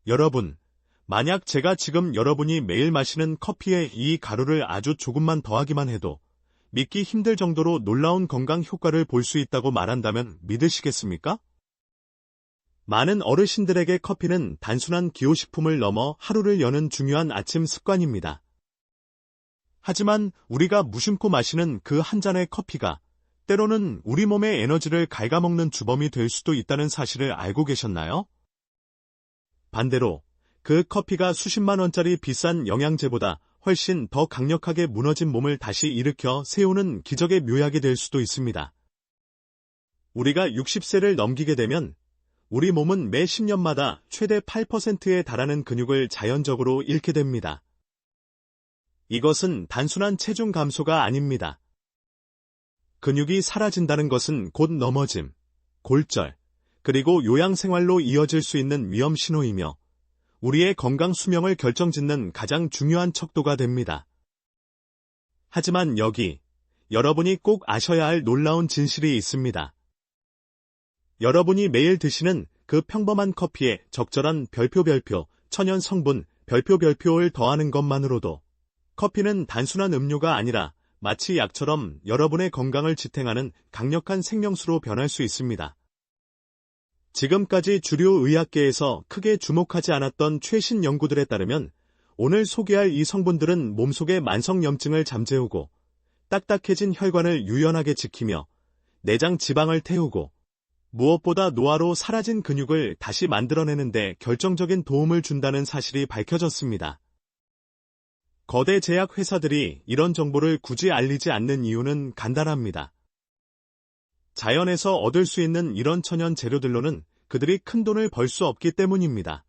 여러분, 만약 제가 지금 여러분이 매일 마시는 커피에 이 가루를 아주 조금만 더하기만 해도 믿기 힘들 정도로 놀라운 건강 효과를 볼 수 있다고 말한다면 믿으시겠습니까? 많은 어르신들에게 커피는 단순한 기호식품을 넘어 하루를 여는 중요한 아침 습관입니다. 하지만 우리가 무심코 마시는 그 한 잔의 커피가 때로는 우리 몸의 에너지를 갉아먹는 주범이 될 수도 있다는 사실을 알고 계셨나요? 반대로 그 커피가 수십만 원짜리 비싼 영양제보다 훨씬 더 강력하게 무너진 몸을 다시 일으켜 세우는 기적의 묘약이 될 수도 있습니다. 우리가 60세를 넘기게 되면 우리 몸은 매 10년마다 최대 8%에 달하는 근육을 자연적으로 잃게 됩니다. 이것은 단순한 체중 감소가 아닙니다. 근육이 사라진다는 것은 곧 넘어짐, 골절, 그리고 요양생활로 이어질 수 있는 위험 신호이며 우리의 건강 수명을 결정짓는 가장 중요한 척도가 됩니다. 하지만 여기 여러분이 꼭 아셔야 할 놀라운 진실이 있습니다. 여러분이 매일 드시는 그 평범한 커피에 적절한 별표, 천연 성분, 별표를 더하는 것만으로도 커피는 단순한 음료가 아니라 마치 약처럼 여러분의 건강을 지탱하는 강력한 생명수로 변할 수 있습니다. 지금까지 주류 의학계에서 크게 주목하지 않았던 최신 연구들에 따르면 오늘 소개할 이 성분들은 몸속의 만성염증을 잠재우고 딱딱해진 혈관을 유연하게 지키며 내장 지방을 태우고 무엇보다 노화로 사라진 근육을 다시 만들어내는 데 결정적인 도움을 준다는 사실이 밝혀졌습니다. 거대 제약 회사들이 이런 정보를 굳이 알리지 않는 이유는 간단합니다. 자연에서 얻을 수 있는 이런 천연 재료들로는 그들이 큰 돈을 벌 수 없기 때문입니다.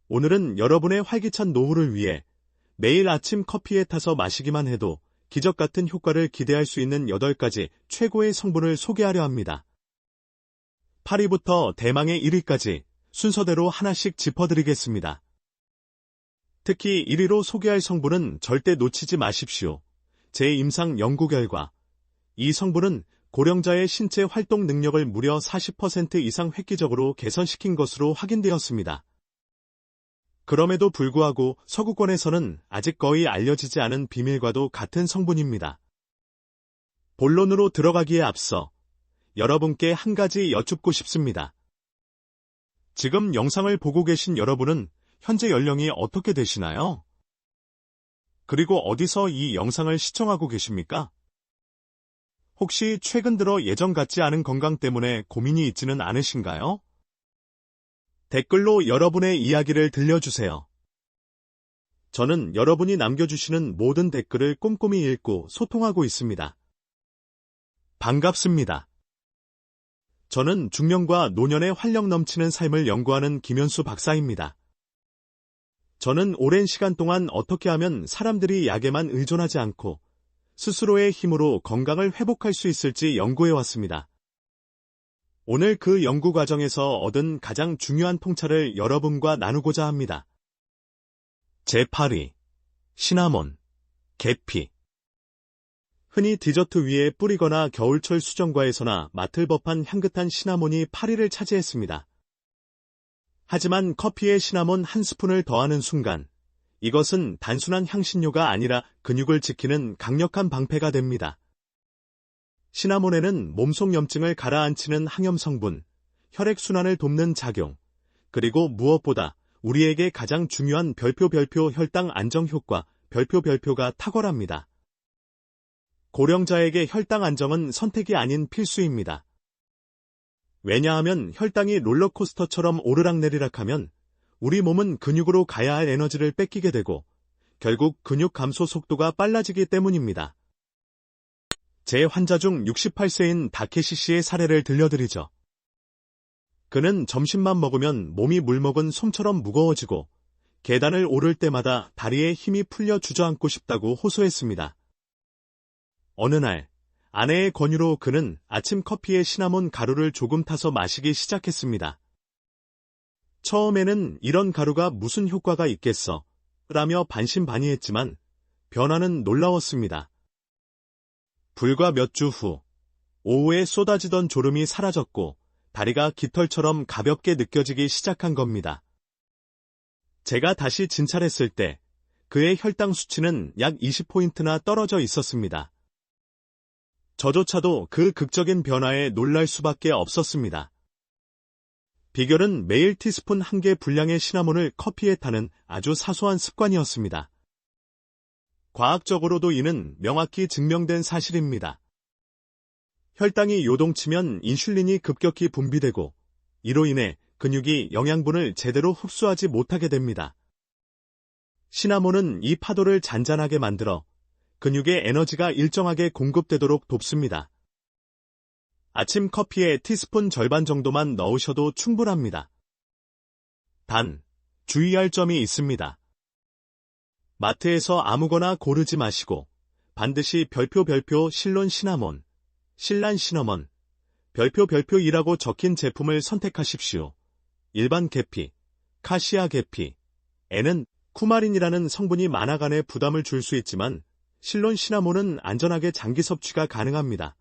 오늘은 여러분의 활기찬 노후를 위해 매일 아침 커피에 타서 마시기만 해도 기적 같은 효과를 기대할 수 있는 8가지 최고의 성분을 소개하려 합니다. 8위부터 대망의 1위까지 순서대로 하나씩 짚어드리겠습니다. 특히 1위로 소개할 성분은 절대 놓치지 마십시오. 제 임상 연구 결과 이 성분은 고령자의 신체 활동 능력을 무려 40% 이상 획기적으로 개선시킨 것으로 확인되었습니다. 그럼에도 불구하고 서구권에서는 아직 거의 알려지지 않은 비밀과도 같은 성분입니다. 본론으로 들어가기에 앞서 여러분께 한 가지 여쭙고 싶습니다. 지금 영상을 보고 계신 여러분은 현재 연령이 어떻게 되시나요? 그리고 어디서 이 영상을 시청하고 계십니까? 혹시 최근 들어 예전 같지 않은 건강 때문에 고민이 있지는 않으신가요? 댓글로 여러분의 이야기를 들려주세요. 저는 여러분이 남겨주시는 모든 댓글을 꼼꼼히 읽고 소통하고 있습니다. 반갑습니다. 저는 중년과 노년의 활력 넘치는 삶을 연구하는 김현수 박사입니다. 저는 오랜 시간 동안 어떻게 하면 사람들이 약에만 의존하지 않고 스스로의 힘으로 건강을 회복할 수 있을지 연구해왔습니다. 오늘 그 연구 과정에서 얻은 가장 중요한 통찰을 여러분과 나누고자 합니다. 제8위, 시나몬, 계피. 흔히 디저트 위에 뿌리거나 겨울철 수정과에서나 맡을 법한 향긋한 시나몬이 8위를 차지했습니다. 하지만 커피에 시나몬 한 스푼을 더하는 순간 이것은 단순한 향신료가 아니라 근육을 지키는 강력한 방패가 됩니다. 시나몬에는 몸속 염증을 가라앉히는 항염 성분, 혈액순환을 돕는 작용, 그리고 무엇보다 우리에게 가장 중요한 별표 혈당 안정 효과, 별표가 탁월합니다. 고령자에게 혈당 안정은 선택이 아닌 필수입니다. 왜냐하면 혈당이 롤러코스터처럼 오르락내리락하면 우리 몸은 근육으로 가야 할 에너지를 뺏기게 되고 결국 근육 감소 속도가 빨라지기 때문입니다. 제 환자 중 68세인 다케시 씨의 사례를 들려드리죠. 그는 점심만 먹으면 몸이 물먹은 솜처럼 무거워지고 계단을 오를 때마다 다리에 힘이 풀려 주저앉고 싶다고 호소했습니다. 어느 날 아내의 권유로 그는 아침 커피에 시나몬 가루를 조금 타서 마시기 시작했습니다. 처음에는 이런 가루가 무슨 효과가 있겠어? 라며 반신반의했지만 변화는 놀라웠습니다. 불과 몇 주 후, 오후에 쏟아지던 졸음이 사라졌고 다리가 깃털처럼 가볍게 느껴지기 시작한 겁니다. 제가 다시 진찰했을 때 그의 혈당 수치는 약 20포인트나 떨어져 있었습니다. 저조차도 그 극적인 변화에 놀랄 수밖에 없었습니다. 비결은 매일 티스푼 1개 분량의 시나몬을 커피에 타는 아주 사소한 습관이었습니다. 과학적으로도 이는 명확히 증명된 사실입니다. 혈당이 요동치면 인슐린이 급격히 분비되고 이로 인해 근육이 영양분을 제대로 흡수하지 못하게 됩니다. 시나몬은 이 파도를 잔잔하게 만들어 근육의 에너지가 일정하게 공급되도록 돕습니다. 아침 커피에 티스푼 절반 정도만 넣으셔도 충분합니다. 단, 주의할 점이 있습니다. 마트에서 아무거나 고르지 마시고 반드시 별표 실론 시나몬, 신란 시나몬, 별표이라고 적힌 제품을 선택하십시오. 일반 계피, 카시아 계피, 에는 쿠마린이라는 성분이 만화간에 부담을 줄 수 있지만 실론 시나몬은 안전하게 장기 섭취가 가능합니다.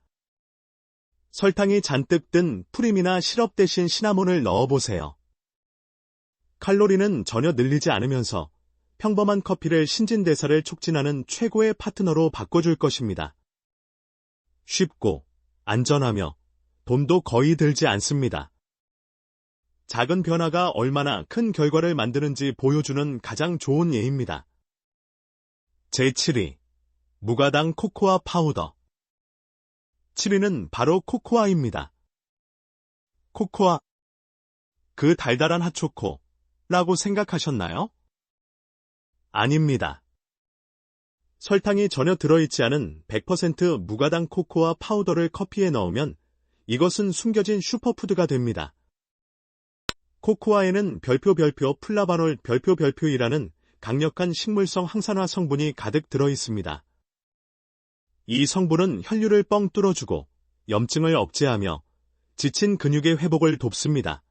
설탕이 잔뜩 든 프림이나 시럽 대신 시나몬을 넣어보세요. 칼로리는 전혀 늘리지 않으면서 평범한 커피를 신진대사를 촉진하는 최고의 파트너로 바꿔줄 것입니다. 쉽고 안전하며 돈도 거의 들지 않습니다. 작은 변화가 얼마나 큰 결과를 만드는지 보여주는 가장 좋은 예입니다. 제7위, 무가당 코코아 파우더. 7위는 바로 코코아입니다. 코코아, 그 달달한 핫초코라고 생각하셨나요? 아닙니다. 설탕이 전혀 들어있지 않은 100% 무가당 코코아 파우더를 커피에 넣으면 이것은 숨겨진 슈퍼푸드가 됩니다. 코코아에는 별표 플라바놀 별표이라는 강력한 식물성 항산화 성분이 가득 들어있습니다. 이 성분은 혈류를 뻥 뚫어주고 염증을 억제하며 지친 근육의 회복을 돕습니다.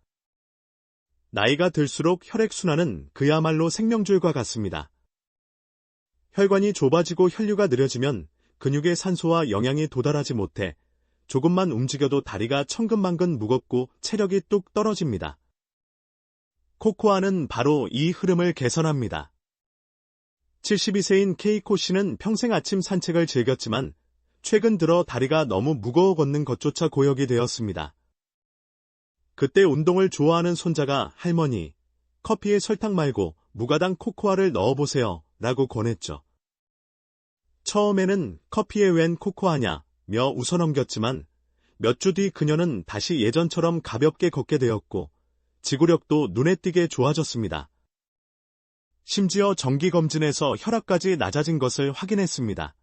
나이가 들수록 혈액순환은 그야말로 생명줄과 같습니다. 혈관이 좁아지고 혈류가 느려지면 근육의 산소와 영양이 도달하지 못해 조금만 움직여도 다리가 천근만근 무겁고 체력이 뚝 떨어집니다. 코코아는 바로 이 흐름을 개선합니다. 72세인 케이코 씨는 평생 아침 산책을 즐겼지만 최근 들어 다리가 너무 무거워 걷는 것조차 고역이 되었습니다. 그때 운동을 좋아하는 손자가 할머니, 커피에 설탕 말고 무가당 코코아를 넣어보세요 라고 권했죠. 처음에는 커피에 웬 코코아냐 며 웃어넘겼지만 몇 주 뒤 그녀는 다시 예전처럼 가볍게 걷게 되었고 지구력도 눈에 띄게 좋아졌습니다. 심지어 정기검진에서 혈압까지 낮아진 것을 확인했습니다.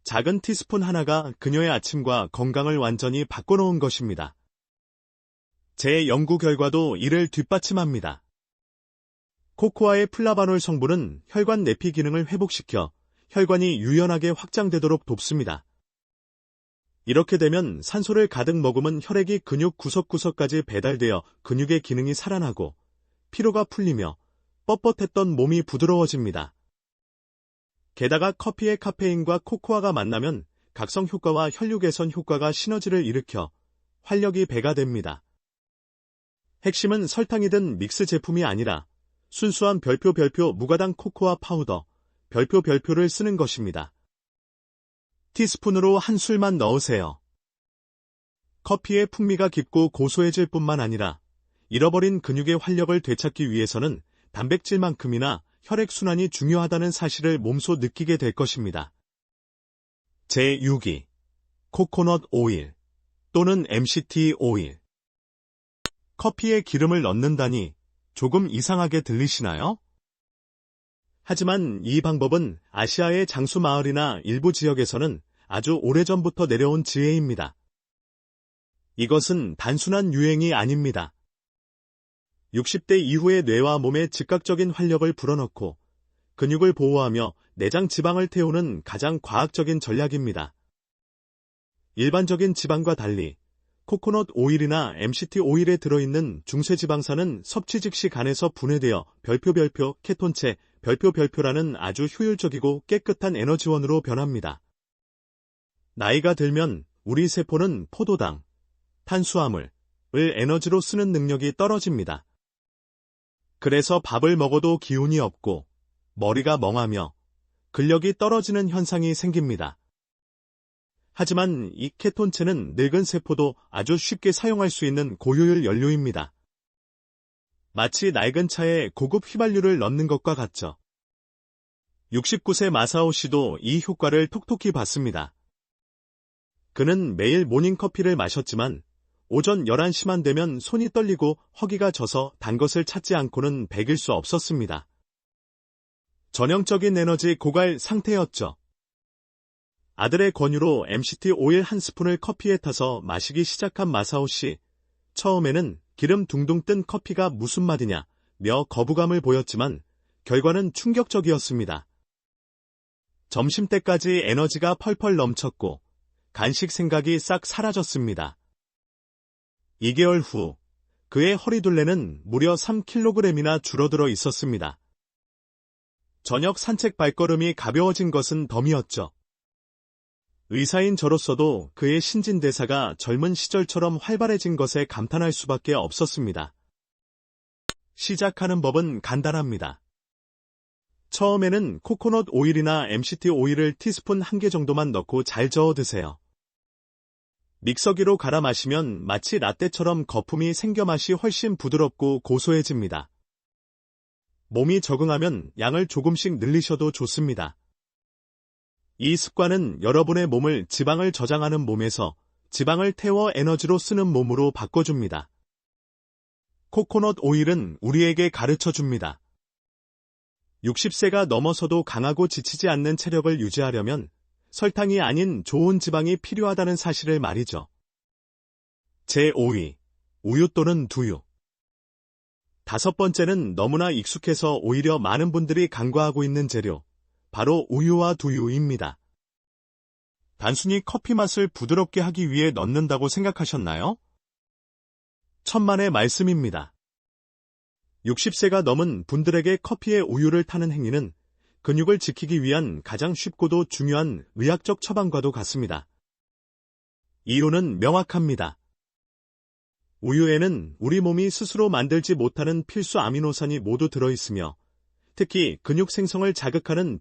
작은 티스푼 하나가 그녀의 아침과 건강을 완전히 바꿔놓은 것입니다. 제 연구 결과도 이를 뒷받침합니다. 코코아의 플라바놀 성분은 혈관 내피 기능을 회복시켜 혈관이 유연하게 확장되도록 돕습니다. 이렇게 되면 산소를 가득 머금은 혈액이 근육 구석구석까지 배달되어 근육의 기능이 살아나고 피로가 풀리며 뻣뻣했던 몸이 부드러워집니다. 게다가 커피의 카페인과 코코아가 만나면 각성 효과와 혈류 개선 효과가 시너지를 일으켜 활력이 배가 됩니다. 핵심은 설탕이 든 믹스 제품이 아니라 순수한 별표 무가당 코코아 파우더 별표를 쓰는 것입니다. 티스푼으로 한 술만 넣으세요. 커피의 풍미가 깊고 고소해질 뿐만 아니라 잃어버린 근육의 활력을 되찾기 위해서는 단백질만큼이나 혈액순환이 중요하다는 사실을 몸소 느끼게 될 것입니다. 제6위, 코코넛 오일 또는 MCT 오일. 커피에 기름을 넣는다니 조금 이상하게 들리시나요? 하지만 이 방법은 아시아의 장수 마을이나 일부 지역에서는 아주 오래전부터 내려온 지혜입니다. 이것은 단순한 유행이 아닙니다. 60대 이후의 뇌와 몸에 즉각적인 활력을 불어넣고 근육을 보호하며 내장 지방을 태우는 가장 과학적인 전략입니다. 일반적인 지방과 달리 코코넛 오일이나 MCT 오일에 들어있는 중쇄지방산은 섭취 즉시 간에서 분해되어 별표 케톤체 별표라는 아주 효율적이고 깨끗한 에너지원으로 변합니다. 나이가 들면 우리 세포는 포도당, 탄수화물을 에너지로 쓰는 능력이 떨어집니다. 그래서 밥을 먹어도 기운이 없고 머리가 멍하며 근력이 떨어지는 현상이 생깁니다. 하지만 이 케톤체는 늙은 세포도 아주 쉽게 사용할 수 있는 고효율 연료입니다. 마치 낡은 차에 고급 휘발유를 넣는 것과 같죠. 69세 마사오 씨도 이 효과를 톡톡히 봤습니다. 그는 매일 모닝커피를 마셨지만 오전 11시만 되면 손이 떨리고 허기가 져서 단 것을 찾지 않고는 배길 수 없었습니다. 전형적인 에너지 고갈 상태였죠. 아들의 권유로 MCT 오일 한 스푼을 커피에 타서 마시기 시작한 마사오 씨. 처음에는 기름 둥둥 뜬 커피가 무슨 맛이냐 며 거부감을 보였지만 결과는 충격적이었습니다. 점심때까지 에너지가 펄펄 넘쳤고 간식 생각이 싹 사라졌습니다. 2개월 후 그의 허리둘레는 무려 3kg이나 줄어들어 있었습니다. 저녁 산책 발걸음이 가벼워진 것은 덤이었죠. 의사인 저로서도 그의 신진대사가 젊은 시절처럼 활발해진 것에 감탄할 수밖에 없었습니다. 시작하는 법은 간단합니다. 처음에는 코코넛 오일이나 MCT 오일을 티스푼 1개 정도만 넣고 잘 저어 드세요. 믹서기로 갈아 마시면 마치 라떼처럼 거품이 생겨 맛이 훨씬 부드럽고 고소해집니다. 몸이 적응하면 양을 조금씩 늘리셔도 좋습니다. 이 습관은 여러분의 몸을 지방을 저장하는 몸에서 지방을 태워 에너지로 쓰는 몸으로 바꿔줍니다. 코코넛 오일은 우리에게 가르쳐줍니다. 60세가 넘어서도 강하고 지치지 않는 체력을 유지하려면 설탕이 아닌 좋은 지방이 필요하다는 사실을 말이죠. 제5위, 우유 또는 두유. 5번째는 너무나 익숙해서 오히려 많은 분들이 간과하고 있는 재료, 바로 우유와 두유입니다. 단순히 커피 맛을 부드럽게 하기 위해 넣는다고 생각하셨나요? 천만의 말씀입니다. 60세가 넘은 분들에게 커피에 우유를 타는 행위는 근육을 지키기 위한 가장 쉽고도 중요한 의학적 처방과도 같습니다. 이유는 명확합니다. 우유에는 우리 몸이 스스로 만들지 못하는 필수 아미노산이 모두 들어있으며 특히 근육 생성을 자극하는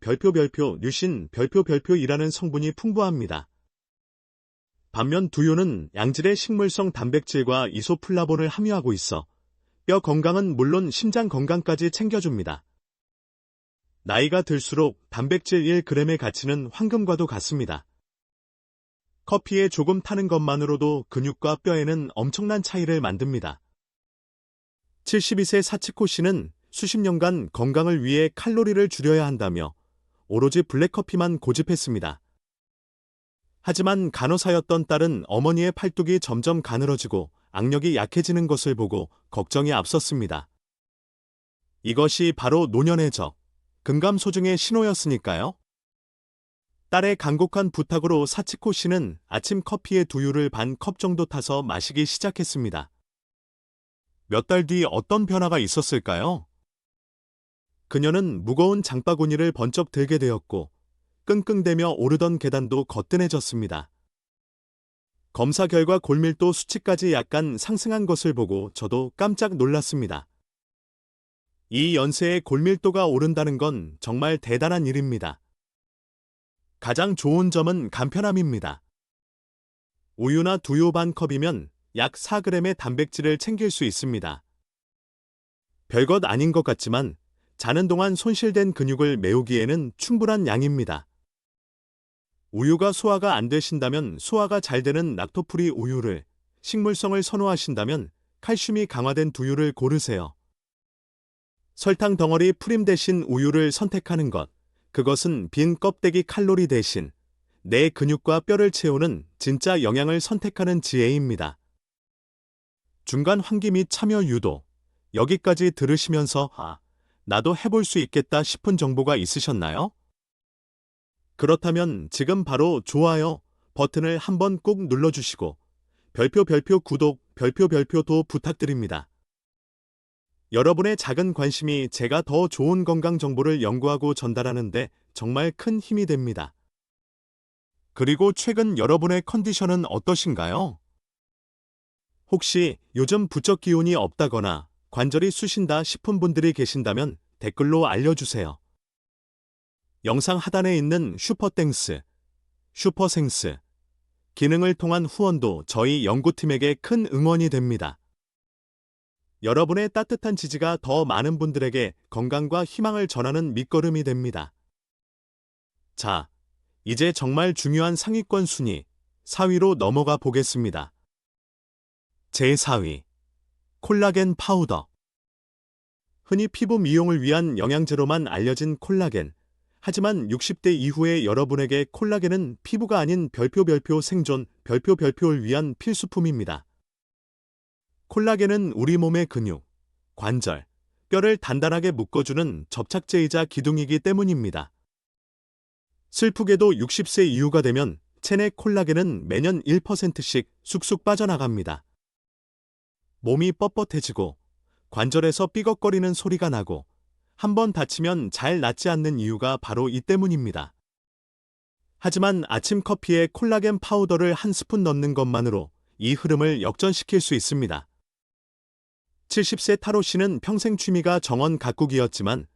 류신, 별표이라는 성분이 풍부합니다. 반면 두유는 양질의 식물성 단백질과 이소플라본을 함유하고 있어 뼈 건강은 물론 심장 건강까지 챙겨줍니다. 나이가 들수록 단백질 1g의 가치는 황금과도 같습니다. 커피에 조금 타는 것만으로도 근육과 뼈에는 엄청난 차이를 만듭니다. 72세 사치코 씨는 수십 년간 건강을 위해 칼로리를 줄여야 한다며 오로지 블랙커피만 고집했습니다. 하지만 간호사였던 딸은 어머니의 팔뚝이 점점 가늘어지고 악력이 약해지는 것을 보고 걱정이 앞섰습니다. 이것이 바로 노년의 적, 금감소증의 신호였으니까요. 딸의 간곡한 부탁으로 사치코 씨는 아침 커피에 두유를 반 컵 정도 타서 마시기 시작했습니다. 몇 달 뒤 어떤 변화가 있었을까요? 그녀는 무거운 장바구니를 번쩍 들게 되었고 끙끙대며 오르던 계단도 거뜬해졌습니다. 검사 결과 골밀도 수치까지 약간 상승한 것을 보고 저도 깜짝 놀랐습니다. 이 연세에 골밀도가 오른다는 건 정말 대단한 일입니다. 가장 좋은 점은 간편함입니다. 우유나 두유 반 컵이면 약 4g의 단백질을 챙길 수 있습니다. 별것 아닌 것 같지만 자는 동안 손실된 근육을 메우기에는 충분한 양입니다. 우유가 소화가 안 되신다면 소화가 잘 되는 락토프리 우유를, 식물성을 선호하신다면 칼슘이 강화된 두유를 고르세요. 설탕 덩어리 프림 대신 우유를 선택하는 것, 그것은 빈 껍데기 칼로리 대신 내 근육과 뼈를 채우는 진짜 영양을 선택하는 지혜입니다. 중간 환기 및 참여 유도, 여기까지 들으시면서 나도 해볼 수 있겠다 싶은 정보가 있으셨나요? 그렇다면 지금 바로 좋아요 버튼을 한번 꾹 눌러주시고 별표 구독 별표도 부탁드립니다. 여러분의 작은 관심이 제가 더 좋은 건강 정보를 연구하고 전달하는 데 정말 큰 힘이 됩니다. 그리고 최근 여러분의 컨디션은 어떠신가요? 혹시 요즘 부쩍 기운이 없다거나 관절이 쑤신다 싶은 분들이 계신다면 댓글로 알려주세요. 영상 하단에 있는 슈퍼땡스, 슈퍼생스 기능을 통한 후원도 저희 연구팀에게 큰 응원이 됩니다. 여러분의 따뜻한 지지가 더 많은 분들에게 건강과 희망을 전하는 밑거름이 됩니다. 자, 이제 정말 중요한 상위권 순위 4위로 넘어가 보겠습니다. 제4위, 콜라겐 파우더. 흔히 피부 미용을 위한 영양제로만 알려진 콜라겐. 하지만 60대 이후의 여러분에게 콜라겐은 피부가 아닌 별표 생존, 별표를 위한 필수품입니다. 콜라겐은 우리 몸의 근육, 관절, 뼈를 단단하게 묶어주는 접착제이자 기둥이기 때문입니다. 슬프게도 60세 이후가 되면 체내 콜라겐은 매년 1%씩 쑥쑥 빠져나갑니다. 몸이 뻣뻣해지고 관절에서 삐걱거리는 소리가 나고 한번 다치면 잘 낫지 않는 이유가 바로 이 때문입니다. 하지만 아침 커피에 콜라겐 파우더를 한 스푼 넣는 것만으로 이 흐름을 역전시킬 수 있습니다. 70세 타로 씨는 평생 취미가 정원 가꾸기였지만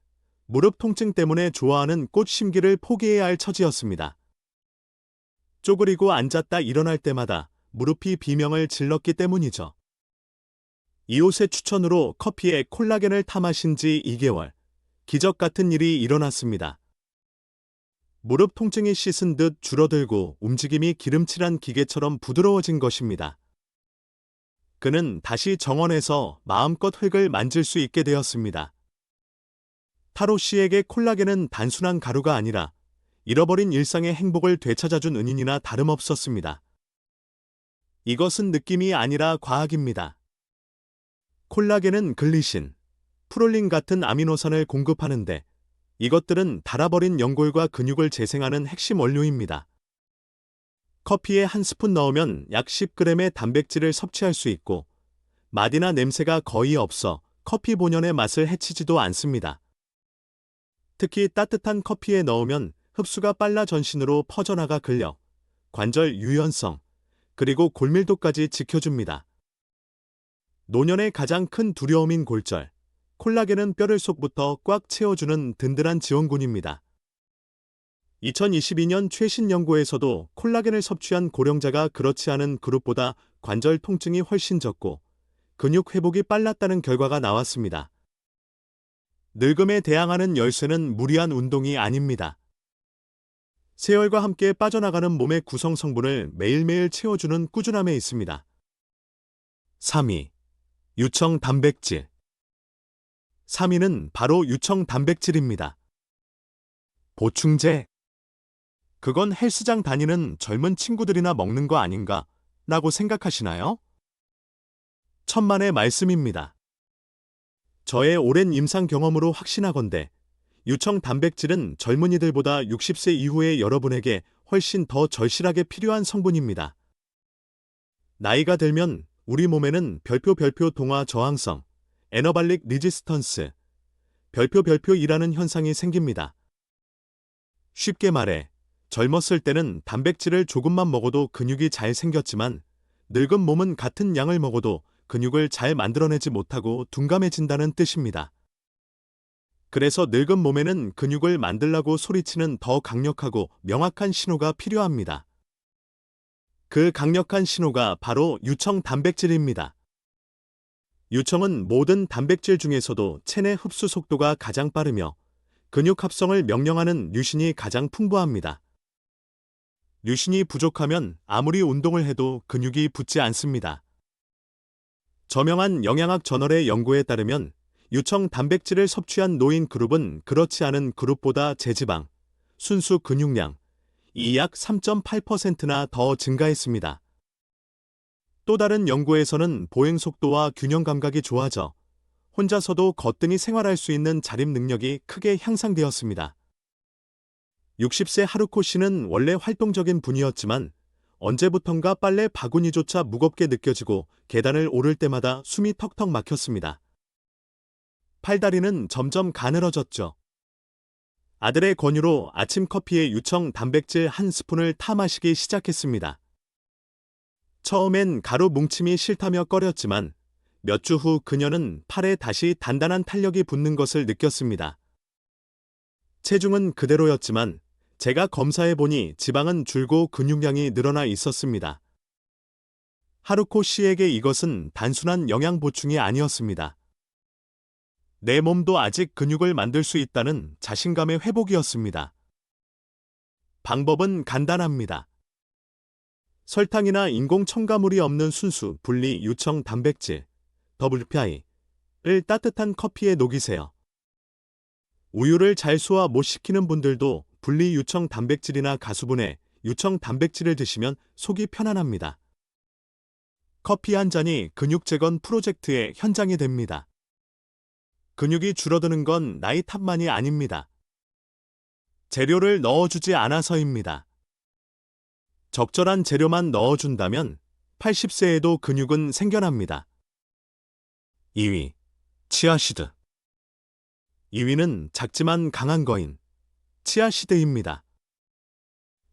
무릎 통증 때문에 좋아하는 꽃 심기를 포기해야 할 처지였습니다. 쪼그리고 앉았다 일어날 때마다 무릎이 비명을 질렀기 때문이죠. 이웃의 추천으로 커피에 콜라겐을 타 마신 지 2개월, 기적 같은 일이 일어났습니다. 무릎 통증이 씻은 듯 줄어들고 움직임이 기름칠한 기계처럼 부드러워진 것입니다. 그는 다시 정원에서 마음껏 흙을 만질 수 있게 되었습니다. 타로 씨에게 콜라겐은 단순한 가루가 아니라 잃어버린 일상의 행복을 되찾아준 은인이나 다름없었습니다. 이것은 느낌이 아니라 과학입니다. 콜라겐은 글리신, 프롤린 같은 아미노산을 공급하는데 이것들은 닳아버린 연골과 근육을 재생하는 핵심 원료입니다. 커피에 한 스푼 넣으면 약 10g의 단백질을 섭취할 수 있고 맛이나 냄새가 거의 없어 커피 본연의 맛을 해치지도 않습니다. 특히 따뜻한 커피에 넣으면 흡수가 빨라 전신으로 퍼져나가 근력, 관절 유연성, 그리고 골밀도까지 지켜줍니다. 노년의 가장 큰 두려움인 골절, 콜라겐은 뼈를 속부터 꽉 채워주는 든든한 지원군입니다. 2022년 최신 연구에서도 콜라겐을 섭취한 고령자가 그렇지 않은 그룹보다 관절 통증이 훨씬 적고 근육 회복이 빨랐다는 결과가 나왔습니다. 늙음에 대항하는 열쇠는 무리한 운동이 아닙니다. 세월과 함께 빠져나가는 몸의 구성 성분을 매일매일 채워주는 꾸준함에 있습니다. 3위, 유청 단백질. 3위는 바로 유청 단백질입니다. 보충제. 그건 헬스장 다니는 젊은 친구들이나 먹는 거 아닌가? 라고 생각하시나요? 천만의 말씀입니다. 저의 오랜 임상 경험으로 확신하건대 유청 단백질은 젊은이들보다 60세 이후의 여러분에게 훨씬 더 절실하게 필요한 성분입니다. 나이가 들면 우리 몸에는 별표 동화 저항성, 에너발릭 리지스턴스, 별표이라는 현상이 생깁니다. 쉽게 말해 젊었을 때는 단백질을 조금만 먹어도 근육이 잘 생겼지만 늙은 몸은 같은 양을 먹어도 근육을 잘 만들어내지 못하고 둔감해진다는 뜻입니다. 그래서 늙은 몸에는 근육을 만들라고 소리치는 더 강력하고 명확한 신호가 필요합니다. 그 강력한 신호가 바로 유청 단백질입니다. 유청은 모든 단백질 중에서도 체내 흡수 속도가 가장 빠르며 근육 합성을 명령하는 류신이 가장 풍부합니다. 류신이 부족하면 아무리 운동을 해도 근육이 붙지 않습니다. 저명한 영양학 저널의 연구에 따르면 유청 단백질을 섭취한 노인 그룹은 그렇지 않은 그룹보다 제지방, 순수 근육량, 이 약 3.8%나 더 증가했습니다. 또 다른 연구에서는 보행 속도와 균형 감각이 좋아져 혼자서도 거뜬히 생활할 수 있는 자립 능력이 크게 향상되었습니다. 60세 하루코 씨는 원래 활동적인 분이었지만 언제부턴가 빨래 바구니조차 무겁게 느껴지고 계단을 오를 때마다 숨이 턱턱 막혔습니다. 팔다리는 점점 가늘어졌죠. 아들의 권유로 아침 커피에 유청 단백질 한 스푼을 타 마시기 시작했습니다. 처음엔 가루 뭉침이 싫다며 꺼렸지만 몇 주 후 그녀는 팔에 다시 단단한 탄력이 붙는 것을 느꼈습니다. 체중은 그대로였지만 제가 검사해보니 지방은 줄고 근육량이 늘어나 있었습니다. 하루코 씨에게 이것은 단순한 영양 보충이 아니었습니다. 내 몸도 아직 근육을 만들 수 있다는 자신감의 회복이었습니다. 방법은 간단합니다. 설탕이나 인공 첨가물이 없는 순수 분리 유청 단백질 WPI를 따뜻한 커피에 녹이세요. 우유를 잘 소화 못 시키는 분들도 분리 유청 단백질이나 가수분해 유청 단백질을 드시면 속이 편안합니다. 커피 한 잔이 근육 재건 프로젝트의 현장이 됩니다. 근육이 줄어드는 건 나이 탓만이 아닙니다. 재료를 넣어주지 않아서입니다. 적절한 재료만 넣어준다면 80세에도 근육은 생겨납니다. 2위, 치아시드. 2위는 작지만 강한 거인, 치아시드입니다.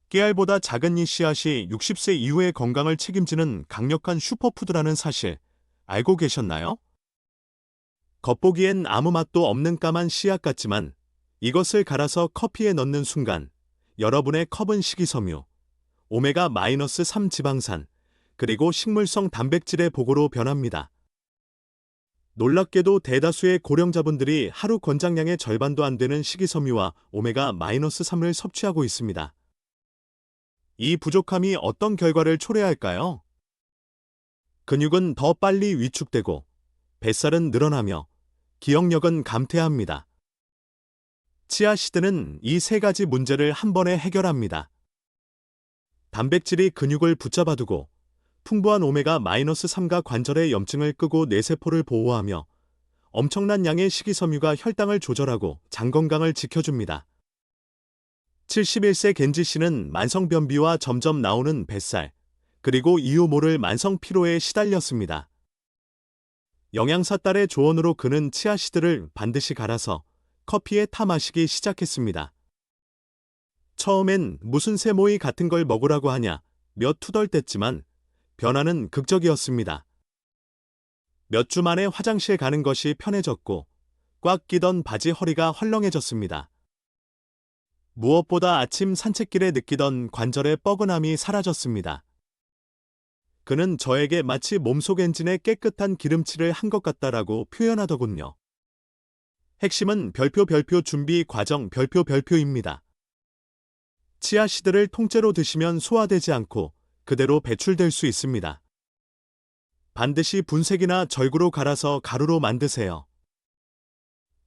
깨알보다 작은 이 씨앗이 60세 이후의 건강을 책임지는 강력한 슈퍼푸드라는 사실 알고 계셨나요? 겉보기엔 아무 맛도 없는 까만 씨앗 같지만 이것을 갈아서 커피에 넣는 순간 여러분의 컵은 식이섬유, 오메가-3 지방산, 그리고 식물성 단백질의 보고로 변합니다. 놀랍게도 대다수의 고령자분들이 하루 권장량의 절반도 안 되는 식이섬유와 오메가-3을 섭취하고 있습니다. 이 부족함이 어떤 결과를 초래할까요? 근육은 더 빨리 위축되고 뱃살은 늘어나며 기억력은 감퇴합니다. 치아시드는 이 세 가지 문제를 한 번에 해결합니다. 단백질이 근육을 붙잡아두고 풍부한 오메가-3가 관절의 염증을 끄고 뇌세포를 보호하며 엄청난 양의 식이섬유가 혈당을 조절하고 장 건강을 지켜줍니다. 71세 겐지 씨는 만성변비와 점점 나오는 뱃살, 그리고 이유 모를 만성 피로에 시달렸습니다. 영양사 딸의 조언으로 그는 치아시드를 반드시 갈아서 커피에 타 마시기 시작했습니다. 처음엔 무슨 새모이 같은 걸 먹으라고 하냐 몇 투덜댔지만 변화는 극적이었습니다. 몇 주 만에 화장실 가는 것이 편해졌고 꽉 끼던 바지 허리가 헐렁해졌습니다. 무엇보다 아침 산책길에 느끼던 관절의 뻐근함이 사라졌습니다. 그는 저에게 마치 몸속 엔진에 깨끗한 기름칠을 한 것 같다라고 표현하더군요. 핵심은 별표 준비 과정 별표입니다. 치아시드를 통째로 드시면 소화되지 않고 그대로 배출될 수 있습니다. 반드시 분쇄기나 절구로 갈아서 가루로 만드세요.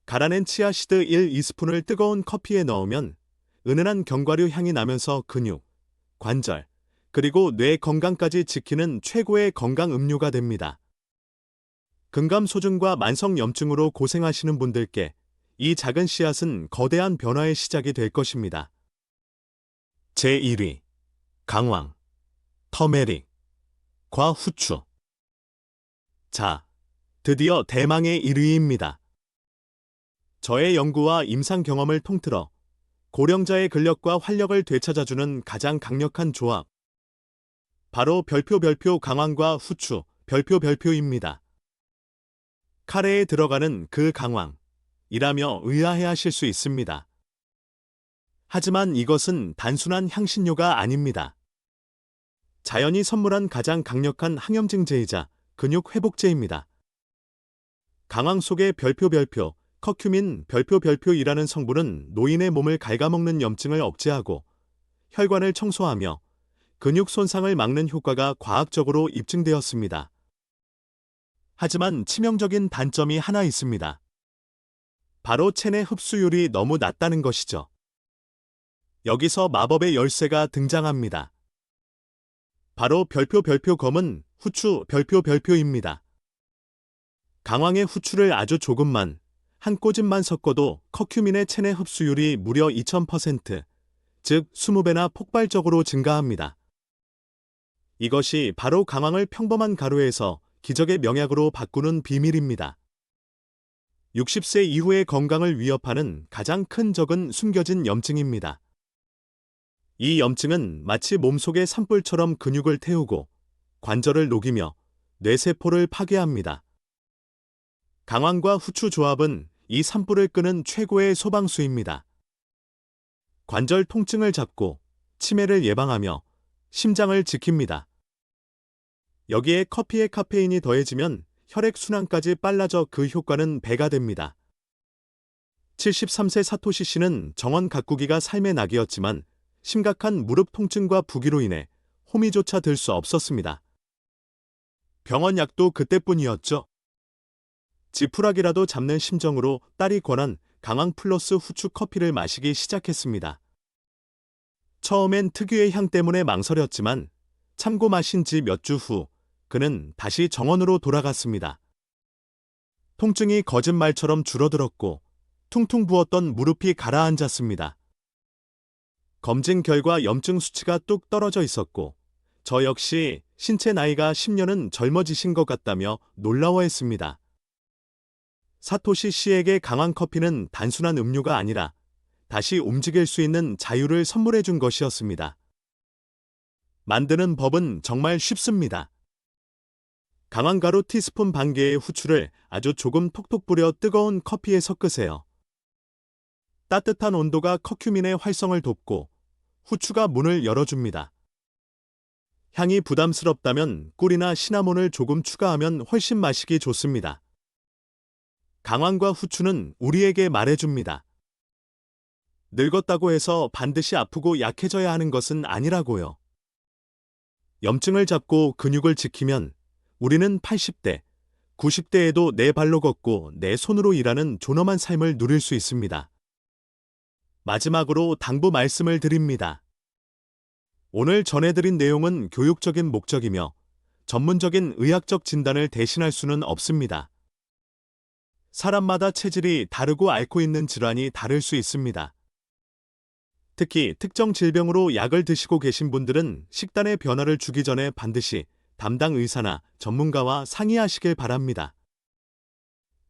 갈아낸 치아시드 1-2스푼을 뜨거운 커피에 넣으면 은은한 견과류 향이 나면서 근육, 관절, 그리고 뇌 건강까지 지키는 최고의 건강 음료가 됩니다. 근감소증과 만성염증으로 고생하시는 분들께 이 작은 씨앗은 거대한 변화의 시작이 될 것입니다. 제1위, 강황, 터메릭, 과 후추. 자, 드디어 대망의 1위입니다. 저의 연구와 임상 경험을 통틀어 고령자의 근력과 활력을 되찾아주는 가장 강력한 조합. 바로 별표 강황과 후추 별표입니다. 카레에 들어가는 그 강황이라며 의아해하실 수 있습니다. 하지만 이것은 단순한 향신료가 아닙니다. 자연이 선물한 가장 강력한 항염증제이자 근육 회복제입니다. 강황 속의 별표 커큐민 별표이라는 성분은 노인의 몸을 갉아먹는 염증을 억제하고 혈관을 청소하며 근육 손상을 막는 효과가 과학적으로 입증되었습니다. 하지만 치명적인 단점이 하나 있습니다. 바로 체내 흡수율이 너무 낮다는 것이죠. 여기서 마법의 열쇠가 등장합니다. 바로 별표 검은 후추 별표입니다. 강황의 후추를 아주 조금만, 한 꼬집만 섞어도 커큐민의 체내 흡수율이 무려 2000%, 즉 20배나 폭발적으로 증가합니다. 이것이 바로 강황을 평범한 가루에서 기적의 명약으로 바꾸는 비밀입니다. 60세 이후의 건강을 위협하는 가장 큰 적은 숨겨진 염증입니다. 이 염증은 마치 몸속의 산불처럼 근육을 태우고 관절을 녹이며 뇌세포를 파괴합니다. 강황과 후추 조합은 이 산불을 끄는 최고의 소방수입니다. 관절 통증을 잡고 치매를 예방하며 심장을 지킵니다. 여기에 커피에 카페인이 더해지면 혈액순환까지 빨라져 그 효과는 배가 됩니다. 73세 사토시 씨는 정원 가꾸기가 삶의 낙이었지만 심각한 무릎 통증과 부기로 인해 호미조차 들 수 없었습니다. 병원 약도 그때뿐이었죠. 지푸라기라도 잡는 심정으로 딸이 권한 강황 플러스 후추 커피를 마시기 시작했습니다. 처음엔 특유의 향 때문에 망설였지만 참고 마신 지 몇 주 후 그는 다시 정원으로 돌아갔습니다. 통증이 거짓말처럼 줄어들었고 퉁퉁 부었던 무릎이 가라앉았습니다. 검진 결과 염증 수치가 뚝 떨어져 있었고 저 역시 신체 나이가 10년은 젊어지신 것 같다며 놀라워했습니다. 사토시 씨에게 강황 커피는 단순한 음료가 아니라 다시 움직일 수 있는 자유를 선물해 준 것이었습니다. 만드는 법은 정말 쉽습니다. 강황가루 티스푼 반 개의 후추를 아주 조금 톡톡 뿌려 뜨거운 커피에 섞으세요. 따뜻한 온도가 커큐민의 활성을 돕고 후추가 문을 열어줍니다. 향이 부담스럽다면 꿀이나 시나몬을 조금 추가하면 훨씬 마시기 좋습니다. 강황과 후추는 우리에게 말해줍니다. 늙었다고 해서 반드시 아프고 약해져야 하는 것은 아니라고요. 염증을 잡고 근육을 지키면 우리는 80대, 90대에도 내 발로 걷고 내 손으로 일하는 존엄한 삶을 누릴 수 있습니다. 마지막으로 당부 말씀을 드립니다. 오늘 전해드린 내용은 교육적인 목적이며 전문적인 의학적 진단을 대신할 수는 없습니다. 사람마다 체질이 다르고 앓고 있는 질환이 다를 수 있습니다. 특히 특정 질병으로 약을 드시고 계신 분들은 식단의 변화를 주기 전에 반드시 담당 의사나 전문가와 상의하시길 바랍니다.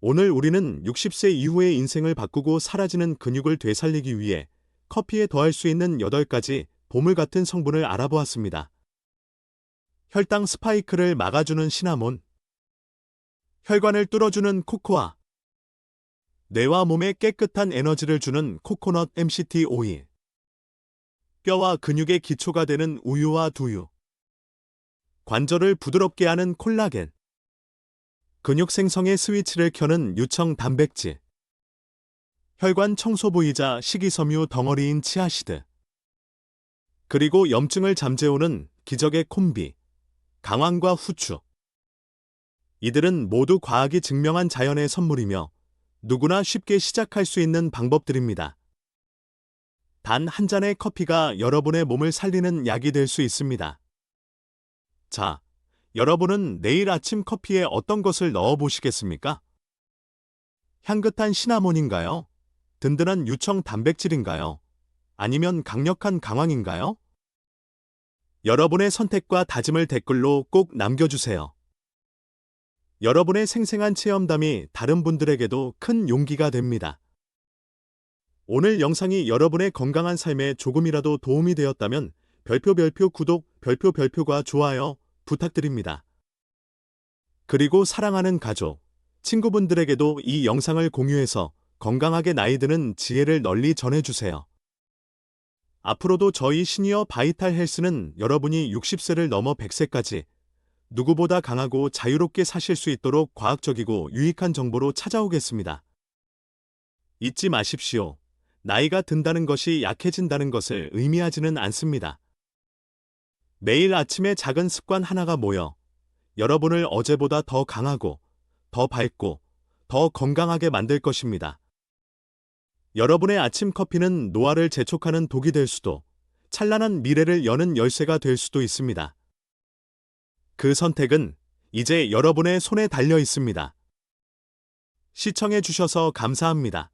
오늘 우리는 60세 이후의 인생을 바꾸고 사라지는 근육을 되살리기 위해 커피에 더할 수 있는 8가지 보물 같은 성분을 알아보았습니다. 혈당 스파이크를 막아주는 시나몬, 혈관을 뚫어주는 코코아, 뇌와 몸에 깨끗한 에너지를 주는 코코넛 MCT 오일, 뼈와 근육의 기초가 되는 우유와 두유, 관절을 부드럽게 하는 콜라겐, 근육 생성의 스위치를 켜는 유청 단백질, 혈관 청소부이자 식이섬유 덩어리인 치아시드, 그리고 염증을 잠재우는 기적의 콤비, 강황과 후추. 이들은 모두 과학이 증명한 자연의 선물이며 누구나 쉽게 시작할 수 있는 방법들입니다. 단 한 잔의 커피가 여러분의 몸을 살리는 약이 될 수 있습니다. 자, 여러분은 내일 아침 커피에 어떤 것을 넣어 보시겠습니까? 향긋한 시나몬인가요? 든든한 유청 단백질인가요? 아니면 강력한 강황인가요? 여러분의 선택과 다짐을 댓글로 꼭 남겨주세요. 여러분의 생생한 체험담이 다른 분들에게도 큰 용기가 됩니다. 오늘 영상이 여러분의 건강한 삶에 조금이라도 도움이 되었다면 별표 구독, 별표과 좋아요 부탁드립니다. 그리고 사랑하는 가족, 친구분들에게도 이 영상을 공유해서 건강하게 나이 드는 지혜를 널리 전해주세요. 앞으로도 저희 시니어 바이탈 헬스는 여러분이 60세를 넘어 100세까지 누구보다 강하고 자유롭게 사실 수 있도록 과학적이고 유익한 정보로 찾아오겠습니다. 잊지 마십시오. 나이가 든다는 것이 약해진다는 것을 의미하지는 않습니다. 매일 아침에 작은 습관 하나가 모여 여러분을 어제보다 더 강하고, 더 밝고, 더 건강하게 만들 것입니다. 여러분의 아침 커피는 노화를 재촉하는 독이 될 수도, 찬란한 미래를 여는 열쇠가 될 수도 있습니다. 그 선택은 이제 여러분의 손에 달려 있습니다. 시청해 주셔서 감사합니다.